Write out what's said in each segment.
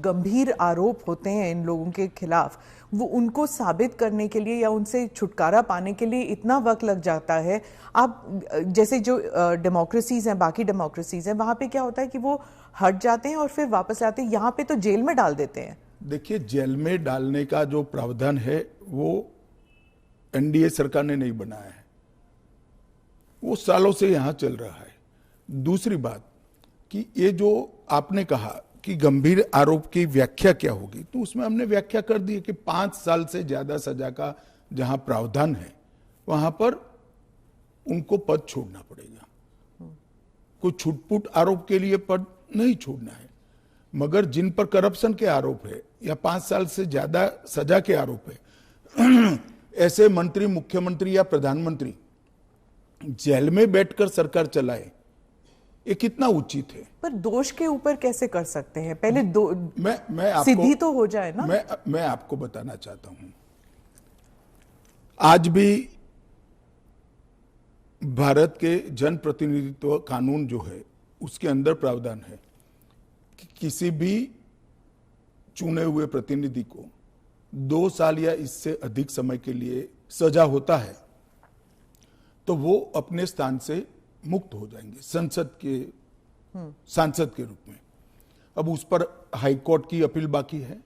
गंभीर आरोप होते हैं इन लोगों के खिलाफ, वो उनको साबित करने के लिए या उनसे छुटकारा पाने के लिए इतना वक्त लग जाता है। आप जैसे जो डेमोक्रेसीज हैं, बाकी डेमोक्रेसीज हैं, वहां पे क्या होता है कि वो हट जाते हैं और फिर वापस आते हैं। यहाँ पे तो जेल में डाल देते हैं। देखिए, जेल में डालने का जो प्रावधान है वो एनडीए सरकार ने नहीं बनाया है, वो सालों से यहां चल रहा है। दूसरी बात कि ये जो आपने कहा कि गंभीर आरोप की व्याख्या क्या होगी, तो उसमें हमने व्याख्या कर दी है कि 5 साल से ज्यादा सजा का जहां प्रावधान है वहां पर उनको पद छोड़ना पड़ेगा। कोई छुटपुट आरोप के लिए पद नहीं छोड़ना है, मगर जिन पर करप्शन के आरोप है या 5 साल से ज्यादा सजा के आरोप है, ऐसे मंत्री, मुख्यमंत्री या प्रधानमंत्री जेल में बैठकर सरकार चलाए, ये कितना उचित है। पर दोष के ऊपर कैसे कर सकते हैं? पहले मैं आपको सिद्धि तो हो जाए ना। मैं आपको बताना चाहता हूं, आज भी भारत के जन प्रतिनिधित्व कानून जो है उसके अंदर प्रावधान है कि किसी भी चुने हुए प्रतिनिधि को 2 साल या इससे अधिक समय के लिए सजा होता है तो वो अपने स्थान से मुक्त हो जाएंगे सांसद के रूप में। अब उस पर हाई कोर्ट की अपील बाकी है,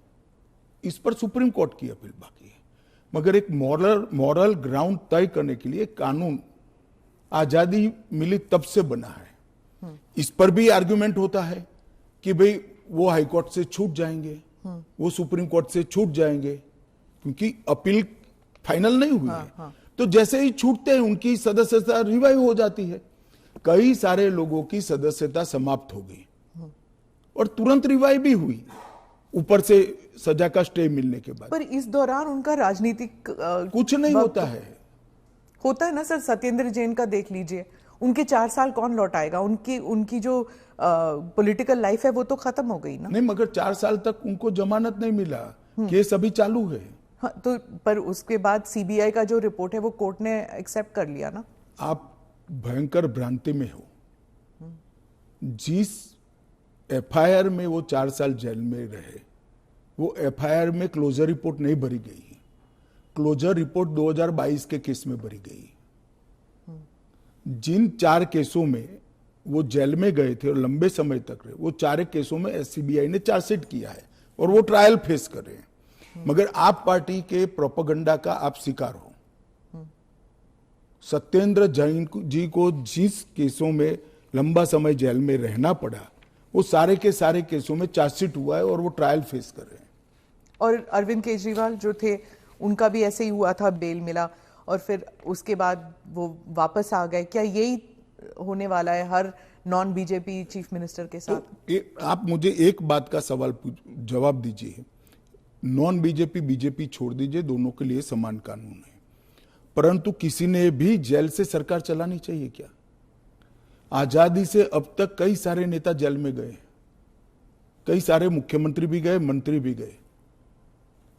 इस पर सुप्रीम कोर्ट की अपील बाकी है, मगर एक मॉरल ग्राउंड तय करने के लिए कानून आजादी मिली तब से बना है। इस पर भी आर्गुमेंट होता है कि भाई वो हाई कोर्ट से छूट जाएंगे, वो सुप्रीम कोर्ट से छूट जाएंगे, क्योंकि अपील फाइनल नहीं हुई है। तो जैसे ही छूटते हैं उनकी सदस्यता रिवाइव हो जाती है। कई सारे लोगों की सदस्यता समाप्त हो गई और तुरंत रिवाइव भी हुई, ऊपर से सजा का स्टे मिलने के बाद। पर इस दौरान उनका राजनीतिक कुछ नहीं होता है ना सर। सत्येंद्र जैन का देख लीजिए, उनके 4 साल कौन लौटाएगा? उनकी जो पॉलिटिकल लाइफ है वो तो खत्म हो गई ना। नहीं, मगर 4 साल तक उनको जमानत नहीं मिला, केस अभी चालू है। हाँ, तो पर उसके बाद सीबीआई का जो रिपोर्ट है वो कोर्ट ने एक्सेप्ट कर लिया ना। आप भयंकर भ्रांति में हो। जिस एफआईआर में वो 4 साल जेल में रहे, वो एफआईआर में क्लोजर रिपोर्ट नहीं भरी गई। क्लोजर रिपोर्ट 2022 के केस में भरी गई। जिन 4 केसों में वो जेल में गए थे और लंबे समय तक रहे, वो 4 केसों में सीबीआई ने चार्जशीट किया है और वो ट्रायल फेस कर रहे हैं। मगर आप पार्टी के प्रोपेगेंडा का आप शिकार हो। सत्येंद्र जैन जी को जिस केसों में लंबा समय जेल में रहना पड़ा, वो सारे के सारे केसों में चार्जशीट हुआ है और वो ट्रायल फेस कर रहे हैं। और अरविंद केजरीवाल जो थे उनका भी ऐसे ही हुआ था, बेल मिला और फिर उसके बाद वो वापस आ गए। क्या यही होने वाला है हर नॉन बीजेपी चीफ मिनिस्टर के साथ? तो आप मुझे एक बात का जवाब दीजिए। नॉन बीजेपी बीजेपी छोड़ दीजिए, दोनों के लिए समान कानून है, परंतु किसी ने भी जेल से सरकार चलानी चाहिए क्या? आजादी से अब तक कई सारे नेता जेल में गए, कई सारे मुख्यमंत्री भी गए, मंत्री भी गए,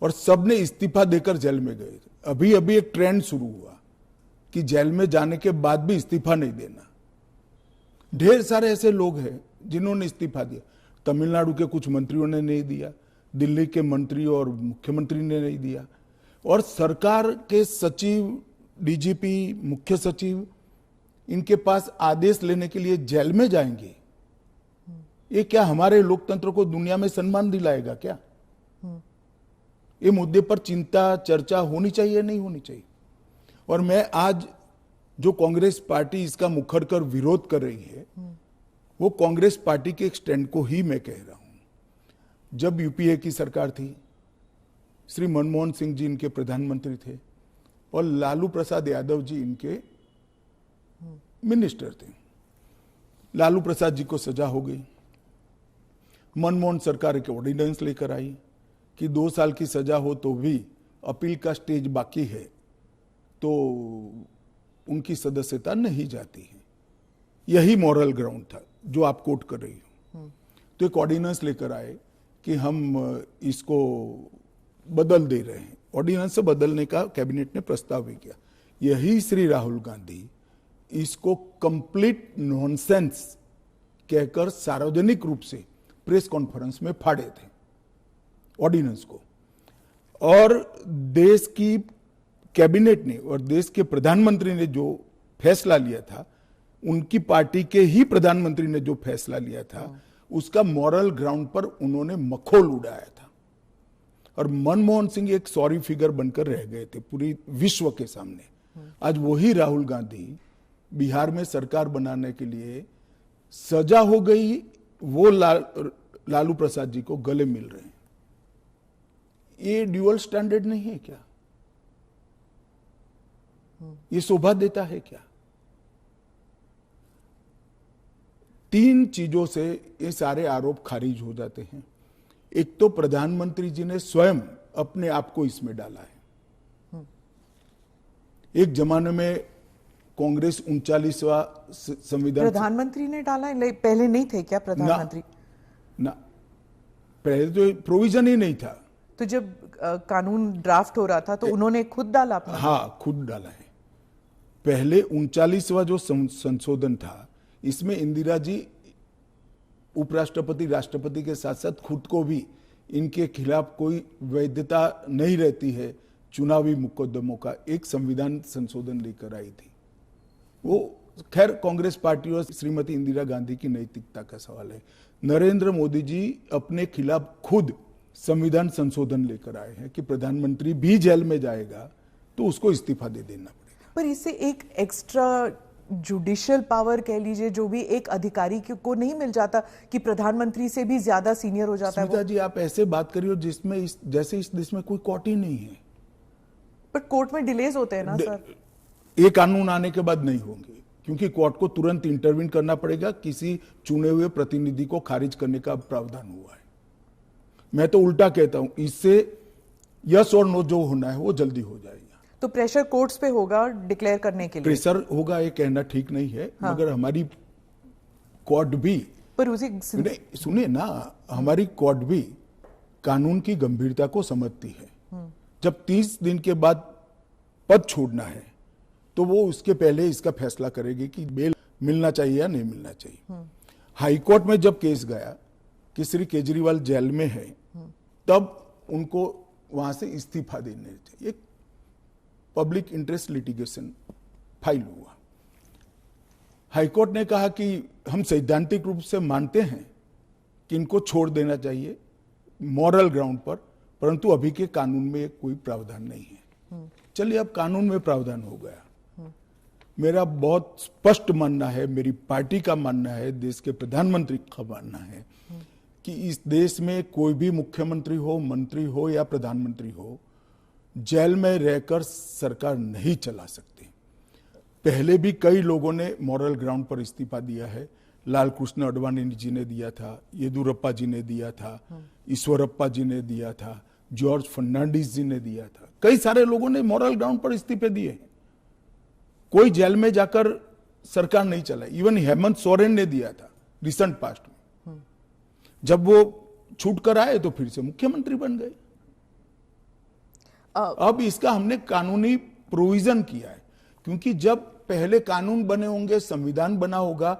और सबने इस्तीफा देकर जेल में गए। अभी अभी एक ट्रेंड शुरू हुआ कि जेल में जाने के बाद भी इस्तीफा नहीं देना। ढेर सारे ऐसे लोग हैं जिन्होंने इस्तीफा दिया। तमिलनाडु के कुछ मंत्रियों ने नहीं दिया, दिल्ली के मंत्री और मुख्यमंत्री ने नहीं दिया, और सरकार के सचिव, डीजीपी, मुख्य सचिव इनके पास आदेश लेने के लिए जेल में जाएंगे। ये क्या हमारे लोकतंत्र को दुनिया में सम्मान दिलाएगा क्या? ये मुद्दे पर चिंता, चर्चा होनी चाहिए, नहीं होनी चाहिए। और मैं आज जो कांग्रेस पार्टी इसका मुखर कर विरोध कर रही है, वो कांग्रेस पार्टी के एक स्टैंड को ही मैं कह रहा हूं। जब यूपीए की सरकार थी, श्री मनमोहन सिंह जी इनके प्रधानमंत्री थे और लालू प्रसाद यादव जी इनके मिनिस्टर थे। लालू प्रसाद जी को सजा हो गई। मनमोहन सरकार एक ऑर्डिनेंस लेकर आई कि 2 साल की सजा हो तो भी अपील का स्टेज बाकी है तो उनकी सदस्यता नहीं जाती है। यही मॉरल ग्राउंड था जो आप कोट कर रही हो। तो एक ऑर्डिनेंस लेकर आए कि हम इसको बदल दे रहे हैं। ऑर्डिनेंस से बदलने का कैबिनेट ने प्रस्ताव भी किया। यही श्री राहुल गांधी इसको कंप्लीट नॉनसेंस कहकर सार्वजनिक रूप से प्रेस कॉन्फ्रेंस में फाड़े थे। ऑर्डिनेंस को, और देश की कैबिनेट ने और देश के प्रधानमंत्री ने जो फैसला लिया था, उनकी पार्टी के ही प्रधानमंत्री ने जो फैसला लिया था, उसका मॉरल ग्राउंड पर उन्होंने मखौल उड़ाया था। और मनमोहन सिंह एक सॉरी फिगर बनकर रह गए थे पूरी विश्व के सामने। आज वही राहुल गांधी बिहार में सरकार बनाने के लिए सजा हो गई, वो लालू प्रसाद जी को गले मिल रहे हैं। ये ड्यूअल स्टैंडर्ड नहीं है क्या? ये शोभा देता है क्या? 3 चीजों से ये सारे आरोप खारिज हो जाते हैं। एक तो प्रधानमंत्री जी ने स्वयं अपने आप को इसमें डाला है। एक जमाने में कांग्रेस 39वां संविधान, प्रधानमंत्री ने डाला है, पहले नहीं थे क्या प्रधानमंत्री? ना, पहले तो प्रोविजन ही नहीं था। तो जब कानून ड्राफ्ट हो रहा था तो उन्होंने खुद डाला अपना? हाँ, खुद डाला है। पहले 39वां जो संशोधन था, इसमें इंदिरा जी उपराष्ट्रपति राष्ट्रपति के साथ साथ खुद को भी इनके खिलाफ कोई वैधता नहीं रहती है चुनावी मुकदमों का एक संविधान संशोधन लेकर आई थी। वो खैर कांग्रेस पार्टी और श्रीमती इंदिरा गांधी की नैतिकता का सवाल है। नरेंद्र मोदी जी अपने खिलाफ खुद संविधान संशोधन लेकर आए हैं कि प्रधानमंत्री भी जेल में जाएगा तो उसको इस्तीफा दे देना पड़ेगा। पर इससे एक एक्स्ट्रा जुडिशियल पावर कह लीजिए जो भी एक अधिकारी को नहीं मिल जाता कि प्रधानमंत्री से भी ज्यादा सीनियर हो जाता है वो? जी, आप ऐसे बात करिए जिसमें जैसे इस देश में कोई कोर्ट ही नहीं है। पर कोर्ट में डिलेज होते हैं ना सर? ये कानून आने के बाद नहीं होंगे, क्योंकि कोर्ट को तुरंत इंटरवीन करना पड़ेगा। किसी चुने हुए प्रतिनिधि को खारिज करने का प्रावधान हुआ है। मैं तो उल्टा कहता हूं, इससे यस और नो जो होना है वो जल्दी हो जाएगा। तो प्रेशर कोर्ट्स पे होगा डिक्लेयर करने के लिए? प्रेशर होगा ये कहना ठीक नहीं है। हाँ। मगर हमारी कोर्ट भी, पर उसे सुनिए ना, हमारी कोर्ट भी कानून की गंभीरता को समझती है। जब 30 दिन के बाद पद छोड़ना है तो वो उसके पहले इसका फैसला करेगी कि बेल मिलना चाहिए या नहीं मिलना चाहिए। हाईकोर्ट में जब केस गया कि श्री केजरीवाल जेल में है, तब उनको वहां से इस्तीफा देने चाहिए। पब्लिक इंटरेस्ट लिटिगेशन फाइल हुआ। हाईकोर्ट ने कहा कि हम सैद्धांतिक रूप से मानते हैं कि इनको छोड़ देना चाहिए मॉरल ग्राउंड पर, परंतु अभी के कानून में कोई प्रावधान नहीं है। चलिए, अब कानून में प्रावधान हो गया। मेरा बहुत स्पष्ट मानना है, मेरी पार्टी का मानना है, देश के प्रधानमंत्री का मानना है कि इस देश में कोई भी मुख्यमंत्री हो, मंत्री हो या प्रधानमंत्री हो, जेल में रहकर सरकार नहीं चला सकते। पहले भी कई लोगों ने मॉरल ग्राउंड पर इस्तीफा दिया है। लाल कृष्ण अडवाणी जी ने दिया था, येदुरप्पा जी ने दिया था, ईश्वरप्पा जी ने दिया था, जॉर्ज फर्नांडिस जी ने दिया था। कई सारे लोगों ने मॉरल ग्राउंड पर इस्तीफे दिए हैं। कोई जेल में जाकर सरकार नहीं चलाई। इवन हेमंत सोरेन ने दिया था रिसेंट पास्ट में। जब वो छूट कर आए तो फिर से मुख्यमंत्री बन गए। अब इसका हमने कानूनी प्रोविजन किया है, क्योंकि जब पहले कानून बने होंगे, संविधान बना होगा,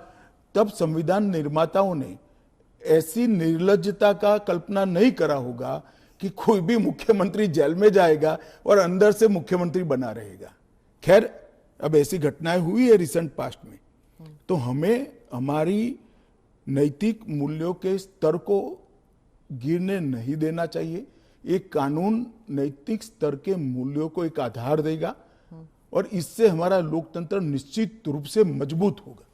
तब संविधान निर्माताओं ने ऐसी निर्लज्जता का कल्पना नहीं करा होगा कि कोई भी मुख्यमंत्री जेल में जाएगा और अंदर से मुख्यमंत्री बना रहेगा। खैर, अब ऐसी घटनाएं हुई है रिसेंट पास्ट में, तो हमें हमारी नैतिक मूल्यों के स्तर को गिरने नहीं देना चाहिए। एक कानून नैतिक स्तर के मूल्यों को एक आधार देगा और इससे हमारा लोकतंत्र निश्चित रूप से मजबूत होगा।